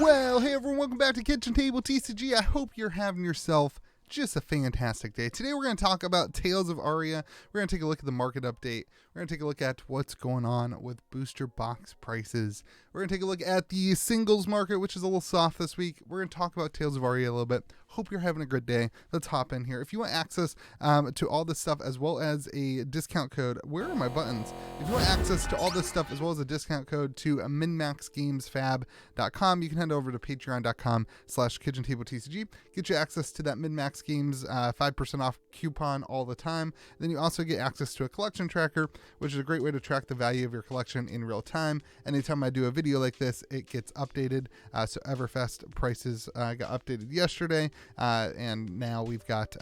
Well, hey everyone, welcome back to Kitchen Table TCG. I hope you're having yourself just a fantastic day. Today we're going to talk about Tales of Aria. We're going to take a look at the market update. We're going to take a look at what's going on with booster box prices. We're going to take a look at the singles market, which is a little soft this week. We're going to talk about Tales of Aria a little bit. Hope you're having a good day. Let's hop in here. If you want access to all this stuff as well as a discount code, where are my buttons? If you want access to all this stuff as well as a discount code to minmaxgamesfab.com, you can head over to patreon.com/KitchenTableTCG. Get you access to that Minmax Games 5% off coupon all the time. Then you also get access to a collection tracker, which is a great way to track the value of your collection in real time. Anytime I do a video like this, it gets updated. So Everfest prices got updated yesterday. And now we've got,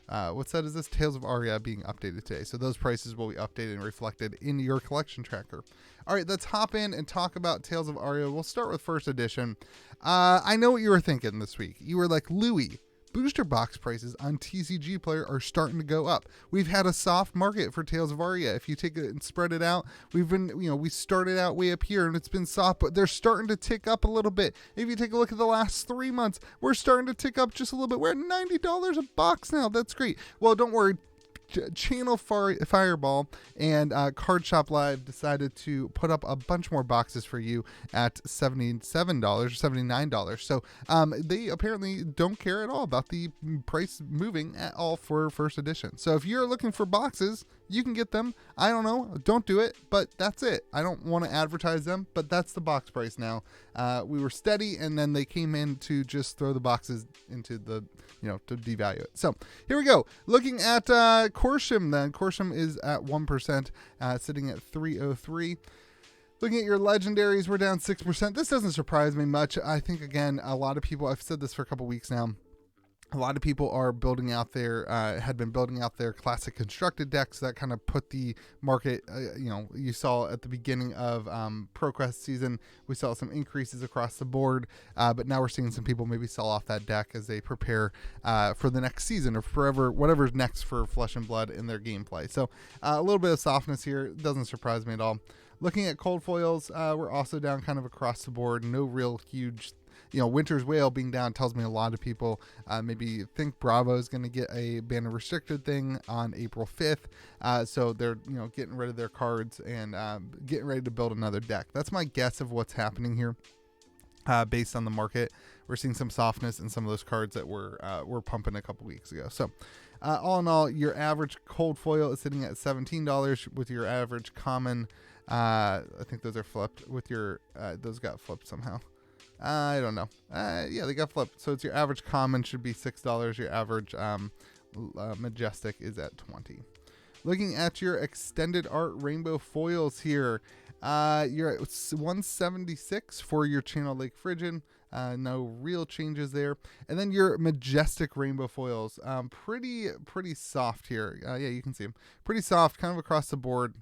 what set is this? Tales of Aria being updated today. So those prices will be updated and reflected in your collection tracker. All right, let's hop in and talk about Tales of Aria. We'll start with first edition. I know what you were thinking this week. You were like, Louie, booster box prices on TCG Player are starting to go up. We've had a soft market for Tales of Aria. If you take it and spread it out, we started out way up here and it's been soft, but they're starting to tick up a little bit. If you take a look at the last 3 months, we're starting to tick up just a little bit. We're at $90 a box now. That's great. Well, don't worry. Channel Fireball and Card Shop Live decided to put up a bunch more boxes for you at $77 or $79. So they apparently don't care at all about the price moving at all for first edition. So if you're looking for boxes, you can get them. I don't know. Don't do it, but that's it. I don't want to advertise them, but that's the box price now. We were steady, and then they came in to just throw the boxes into the, to devalue it. So here we go. Looking at Corsham then. Corsham is at 1%, sitting at 303. Looking at your legendaries, we're down 6%. This doesn't surprise me much. I think, again, a lot of people, I've said this for a couple weeks now, a lot of people are building out their, had been building out their classic constructed decks that kind of put the market, you saw at the beginning of ProQuest season, we saw some increases across the board, but now we're seeing some people maybe sell off that deck as they prepare for the next season or forever, whatever's next for Flesh and Blood in their gameplay. So a little bit of softness here. Doesn't surprise me at all. Looking at cold foils, we're also down kind of across the board. No real huge Winter's Whale being down tells me a lot of people maybe think Bravo is going to get a banner restricted thing on April 5th. So they're, getting rid of their cards and getting ready to build another deck. That's my guess of what's happening here based on the market. We're seeing some softness in some of those cards that were pumping a couple weeks ago. So all in all, your average cold foil is sitting at $17 with your average common. I think those are flipped with your, those got flipped somehow. I don't know. Yeah, they got flipped. So it's your average common should be $6. Your average majestic is at $20. Looking at your extended art rainbow foils here, you're at $176 for your Channel Lake Frigid. No real changes there. And then your majestic rainbow foils, pretty soft here. Yeah, you can see them. Pretty soft, kind of across the board.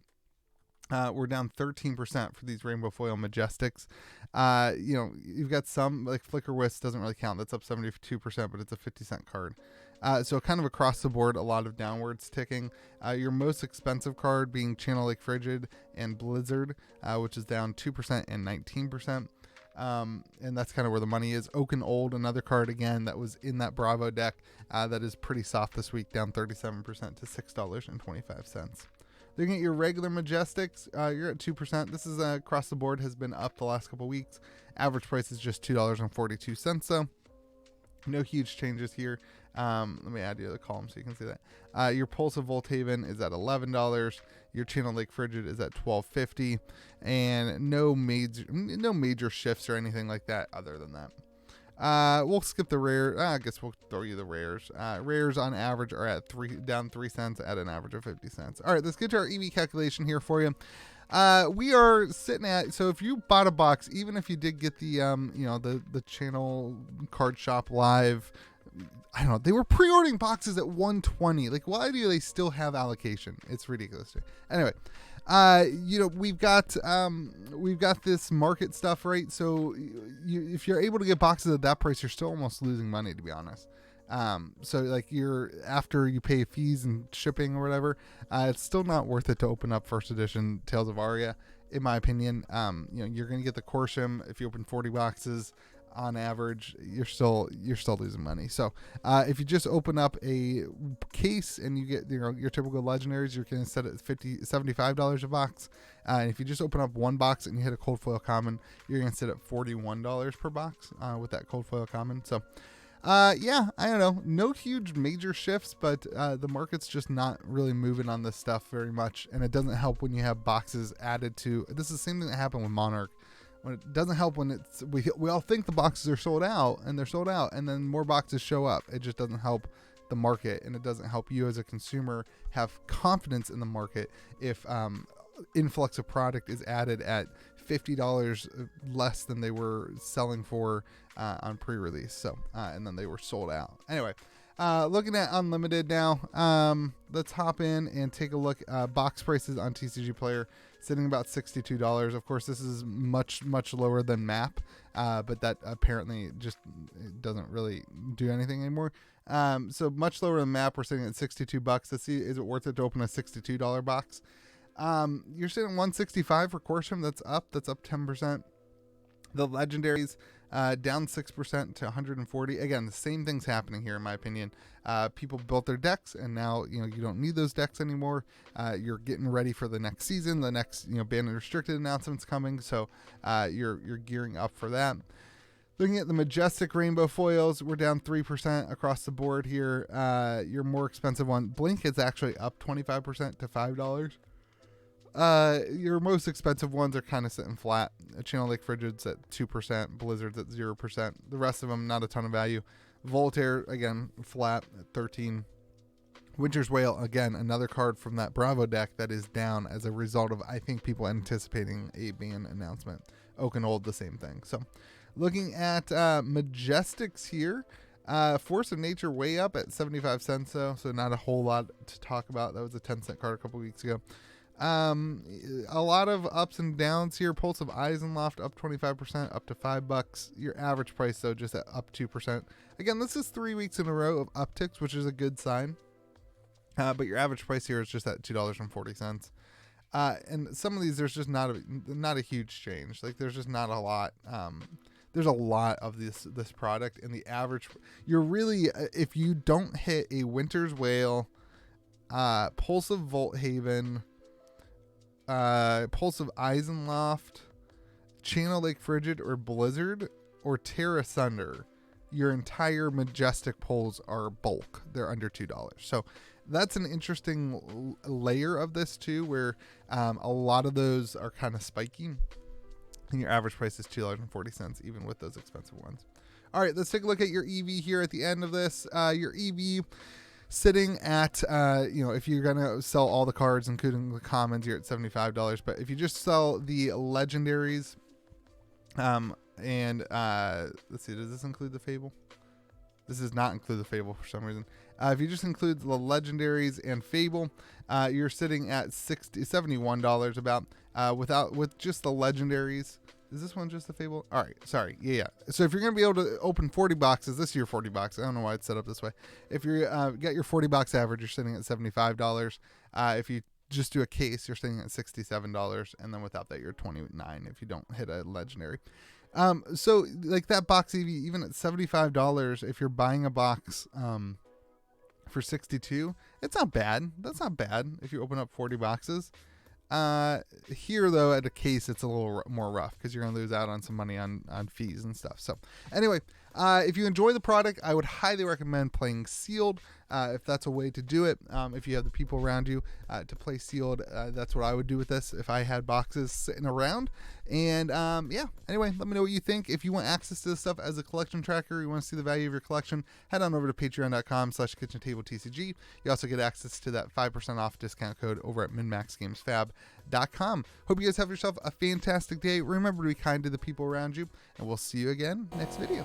We're down 13% for these rainbow foil majestics. You've got some like Flicker Wisp doesn't really count. That's up 72%, but it's a 50-cent card. So kind of across the board, a lot of downwards ticking. Your most expensive card being Channel Lake Frigid and Blizzard, which is down 2% and 19%. And that's kind of where the money is. Oaken Old, another card again that was in that Bravo deck that is pretty soft this week, down 37% to $6.25. Looking at your regular majestics, you're at 2%. This is across the board, has been up the last couple weeks. Average price is just $2.42. So no huge changes here. Let me add you the column so you can see that. Your Pulse of Volthaven is at $11. Your Channel Lake Frigid is at $12.50, and no major shifts or anything like that other than that. We'll skip the rare. I guess we'll throw you the rares. Rares on average are at down 3 cents at an average of 50 cents. All right, let's get to our EV calculation here for you. We are sitting at, so if you bought a box, even if you did get the, the Channel Card Shop Live, I don't know, they were pre-ordering boxes at $120. Like, why do they still have allocation? It's ridiculous. Anyway, we've got this market stuff, right? So if you're able to get boxes at that price, you're still almost losing money, to be honest. So like after you pay fees and shipping or whatever, it's still not worth it to open up first edition Tales of Aria, in my opinion. You're going to get the Corsham if you open 40 boxes. on average, you're still losing money. So if you just open up a case and you get your typical legendaries, you're going to set it at $75 a box. And if you just open up one box and you hit a cold foil common, you're going to sit at $41 per box with that cold foil common. So yeah, I don't know, no huge major shifts, but the market's just not really moving on this stuff very much, and it doesn't help when you have boxes added to. This is the same thing that happened with Monarch. When it doesn't help when it's we all think the boxes are sold out, and they're sold out, and then more boxes show up. It just doesn't help the market, and it doesn't help you as a consumer have confidence in the market if influx of product is added at $50 less than they were selling for on pre-release. So and then they were sold out. Anyway, looking at Unlimited now, let's hop in and take a look. Box prices on TCG Player sitting about $62. Of course, this is much lower than map, but that apparently just doesn't really do anything anymore. So much lower than map. We're sitting at $62. Let's see, is it worth it to open a $62 box? You're sitting at $165 for Corsham. That's up 10%. The legendaries down 6% to 140. Again, the same thing's happening here in my opinion. People built their decks, and now you don't need those decks anymore. You're getting ready for the next season. The next banned and restricted announcement's coming, so you're gearing up for that. Looking at the Majestic Rainbow Foils, we're down 3% across the board here. Your more expensive one, Blink, is actually up 25% to $5. Your most expensive ones are kind of sitting flat. Channel Lake Frigid's at 2%, Blizzard's at 0%. The rest of them, not a ton of value. Voltaire, again, flat at 13. Winter's Whale, again, another card from that Bravo deck that is down as a result of, I think, people anticipating a ban announcement. Oak and Old, the same thing. So, looking at Majestics here, Force of Nature way up at 75 cents, though, so not a whole lot to talk about. That was a 10-cent card a couple weeks ago. A lot of ups and downs here. Pulse of Eisenloft up 25%, up to $5. Your average price, though, just at up 2%. Again, this is 3 weeks in a row of upticks, which is a good sign. But your average price here is just at $2.40. And some of these, there's just not a huge change. Like, there's just not a lot. There's a lot of this product, and the average, you're really, if you don't hit a Winter's Whale, Pulse of Volthaven, Pulse of Eisenloft, Channel Lake Frigid, or Blizzard, or Terra Sunder, your entire Majestic pulls are bulk. They're under $2. So that's an interesting layer of this too, where a lot of those are kind of spiky, and your average price is $2.40, even with those expensive ones. All right, let's take a look at your EV here at the end of this. Your EV sitting at, if you're going to sell all the cards, including the commons, you're at $75. But if you just sell the legendaries, let's see, does this include the Fable? This does not include the Fable for some reason. If you just include the legendaries and Fable, you're sitting at $71 about, with just the legendaries. Is this one just the Fable? All right, sorry. Yeah. So if you're going to be able to open 40 boxes, this is your 40 box. I don't know why it's set up this way. If you got your 40 box average, you're sitting at $75. If you just do a case, you're sitting at $67. And then without that, you're $29 if you don't hit a legendary. So like that box EV, even at $75, if you're buying a box for $62, it's not bad. That's not bad if you open up 40 boxes. Here though, at a case, it's a little more rough because you're going to lose out on some money on fees and stuff. So anyway, if you enjoy the product, I would highly recommend playing sealed, if that's a way to do it. If you have the people around you to play sealed, that's what I would do with this if I had boxes sitting around. And yeah, anyway, let me know what you think. If you want access to this stuff as a collection tracker, you want to see the value of your collection, head on over to patreon.com/KitchenTableTCG. You also get access to that 5% off discount code over at minmaxgamesfab.com. Hope you guys have yourself a fantastic day. Remember to be kind to the people around you, and we'll see you again next video.